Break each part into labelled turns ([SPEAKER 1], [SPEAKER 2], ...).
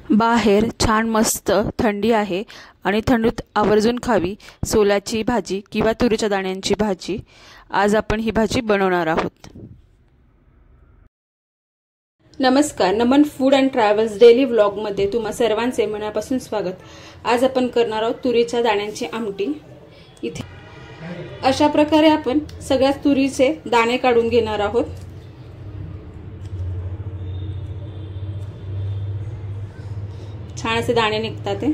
[SPEAKER 1] बाहेर छान मस्त थंडी आहे आणि थंडीत आवर्जून खावी सोलाची भाजी किंवा तुरीच्या दाण्यांची भाजी। आज आपण ही भाजी बनवणार आहोत। नमस्कार, Naman food and travels daily vlog मध्ये तुम्हा सर्वांचे मनापासून स्वागत। आज आपण करणार आहोत तुरीच्या दाण्यांची आमटी। इथे अशा प्रकारे आपण सगळ्या तुरीचे दाणे काढून घेणार आहोत। छान असे दाणे निघतात ते।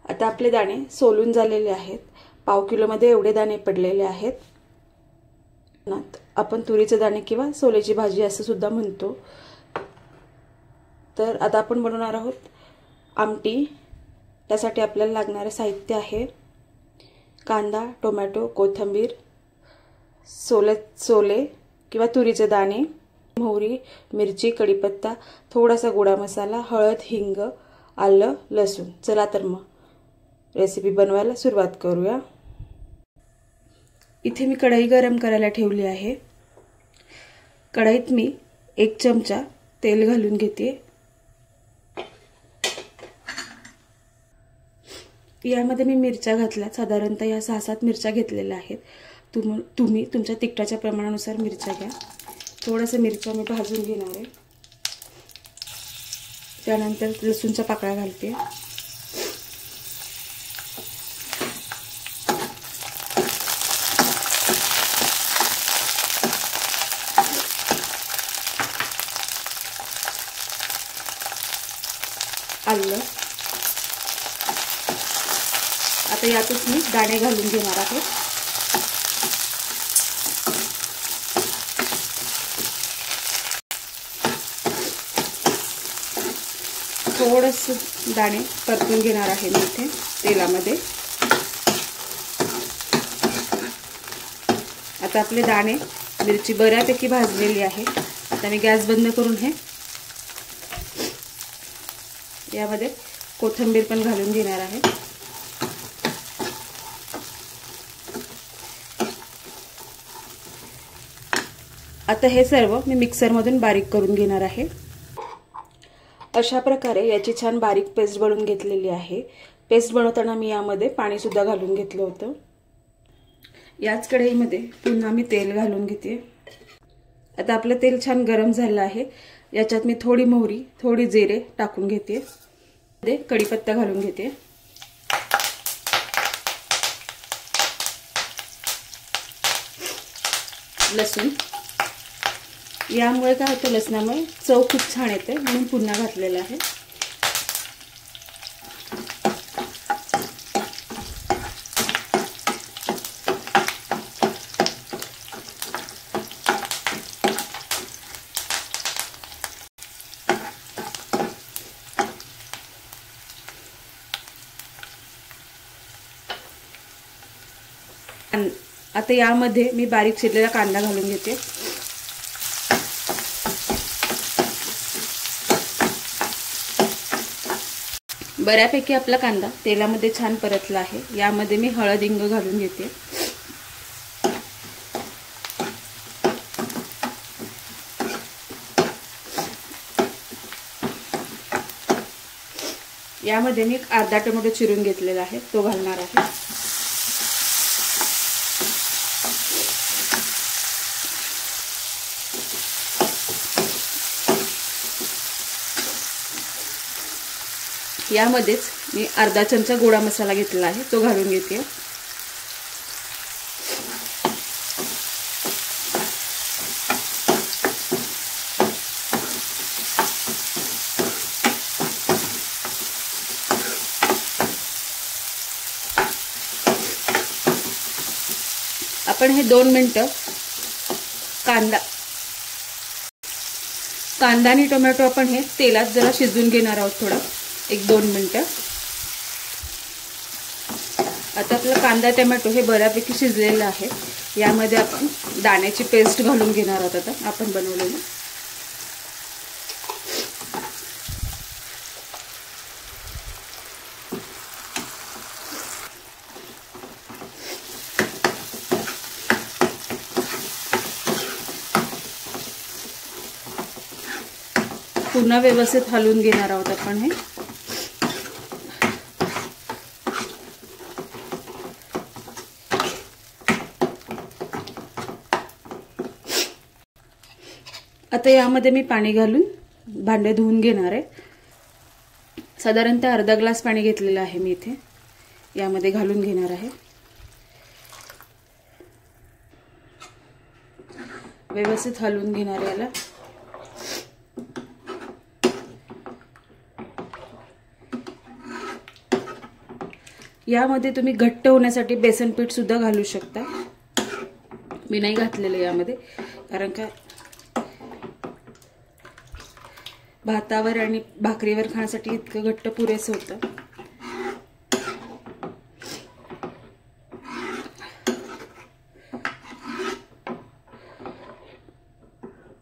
[SPEAKER 1] आता आपले दाणे सोलून झालेले आहेत। पाव किलो मध्ये एवढे दाणे पडलेले आहेत। आपण तुरीचे दाणे किंवा सोल्याची भाजी असं सुद्धा म्हणतो। तर आता आपण बनवणार आहोत आमटी। त्यासाठी आपल्याला लागणारे साहित्य आहे कांदा, टोमॅटो, कोथिंबीर, सोले किंवा तुरीचे दाणे, मोहरी, मिरची, कढीपत्ता, थोडासा गोडा मसाला, हळद, हिंग, आलं, लसूण। चला तर मग रेसिपी बनवायला सुरुवात करूया। इथे मी कढई गरम करायला ठेवली आहे। कढईत मी 1 चमचा तेल घालून घेते। यामध्ये मी मिरच्या घातल्या, साधारणतः या 6-7 मिरच्या घेतलेल्या आहेत। तुम्ही तुमच्या तिखटाच्या प्रमाणानुसार मिरच्या घ्या। थोडासा मिरच्या मी भाजून घेणार आहे। त्यानंतर लसूणच्या पाकळ्या घालते। आलं। आता यातच मी दाणे घालून घेणार आहे। थोडेसे दाणे परतून घेणार आहे मी इथे तेलामध्ये। आता आपले दाणे मिरची बऱ्यापैकी भाजलेली आहे। आता मी गॅस बंद करून यामध्ये कोथिंबीर पण घालून घेणार आहे। आता हे सर्व मी मिक्सर मधून बारीक करून घेणार आहे। अशा प्रकारे याची छान बारीक पेस्ट बनवून घेतलेली आहे। पेस्ट बनवताना मी यामध्ये पाणी सुद्धा घालून घेतलं होतं। याच कढईमध्ये पुन्हा मी तेल घालून घेते। आता आपलं तेल छान गरम झालं आहे। याच्यात मी थोडी मोहरी, थोडी जिरे टाकून घेते। कढीपत्ता घालून घेते। लसूण, यामुळे काय होतं, लसणामुळे चव खूप छान येते म्हणून पुन्हा घातलेलं आहे। आता यामध्ये मी बारीक चिरलेला कांदा घालून घेते। बऱ्यापैकी आपला कांदा तेलामध्ये छान परतला आहे। यामध्ये मी हळद, हिंग घालून घेते। यामध्ये मी अर्धा टोमॅटो चिरून घेतलेला आहे, तो घालणार आहे। यामध्येच मी अर्धा चमचा गोडा मसाला घेतलेला आहे, तो घालून घेते। आपण हे 2 मिनिटं कांदा आणि टोमॅटो आपण हे तेलात जरा शिजवून घेणार आहोत, थोडं 1-2 मिनिटं। आता आपला कांदा टोमॅटो हे बऱ्यापैकी शिजलेलं आहे। यामध्ये आपण दाण्याची पेस्ट घालून घेणार आहोत आता आपण बनवलेली। पुन्हा व्यवस्थित हलवून घेणार आहोत आपण हे. आता यामध्ये मी पाणी घालून भांडे धुवून घेणार आहे. साधारणतः अर्धा ग्लास पाणी घेतलेलं आहे मी इथे. यामध्ये घालून घेणार आहे. व्यवस्थित हलवून घेणार याला. यामध्ये तुम्ही घट्ट होण्यासाठी बेसन पीठ सुद्धा घालू शकता. मी नाही घातलेलं यामध्ये, कारण का भातावर आणि भाकरीवर खाण्यासाठी इतकं घट्ट पुरेसं होतं.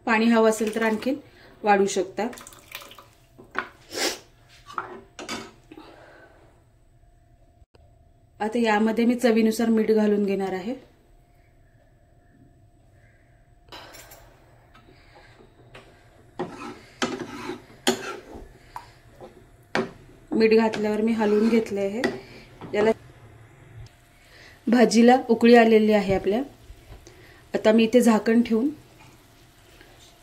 [SPEAKER 1] पाणी हवं असेल तर आणखीन वाढू शकता. आता यामध्ये मी चवीनुसार मीठ घालून घेणार आहे. मीठ घातल्यावर मी हलवून घेतले आहे. याला भाजीला उकळी आलेली आहे आपल्या. आता मी इथे झाकण ठेवून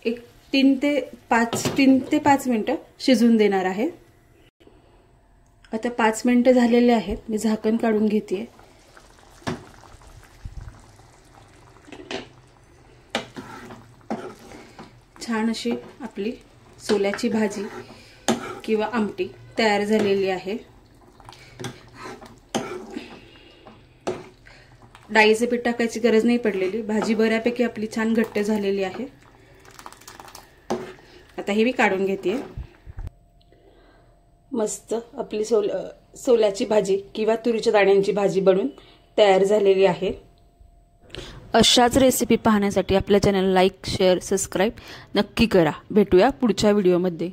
[SPEAKER 1] एक 3 ते 5 मिनिटं शिजून देणार आहे. आता 5 मिनिटं झालेले आहेत. मी झाकण काढून घेते. छान अशी आपली सोल्याची भाजी किंवा आमटी तयार झालेली आहे. डाळीचे पीठ टाकायची गरज नाही पडलेली. भाजी बऱ्यापैकी आपली छान घट्ट झालेली आहे. आता ही मी काढून घेते. मस्त आपली सोल्याची भाजी किंवा तुरीच्या दाण्यांची भाजी बनून तयार झालेली आहे. अशाच रेसिपी पाहण्यासाठी आपल्या चॅनल लाईक, शेअर, सबस्क्राईब नक्की करा. भेटूया पुढच्या व्हिडिओमध्ये.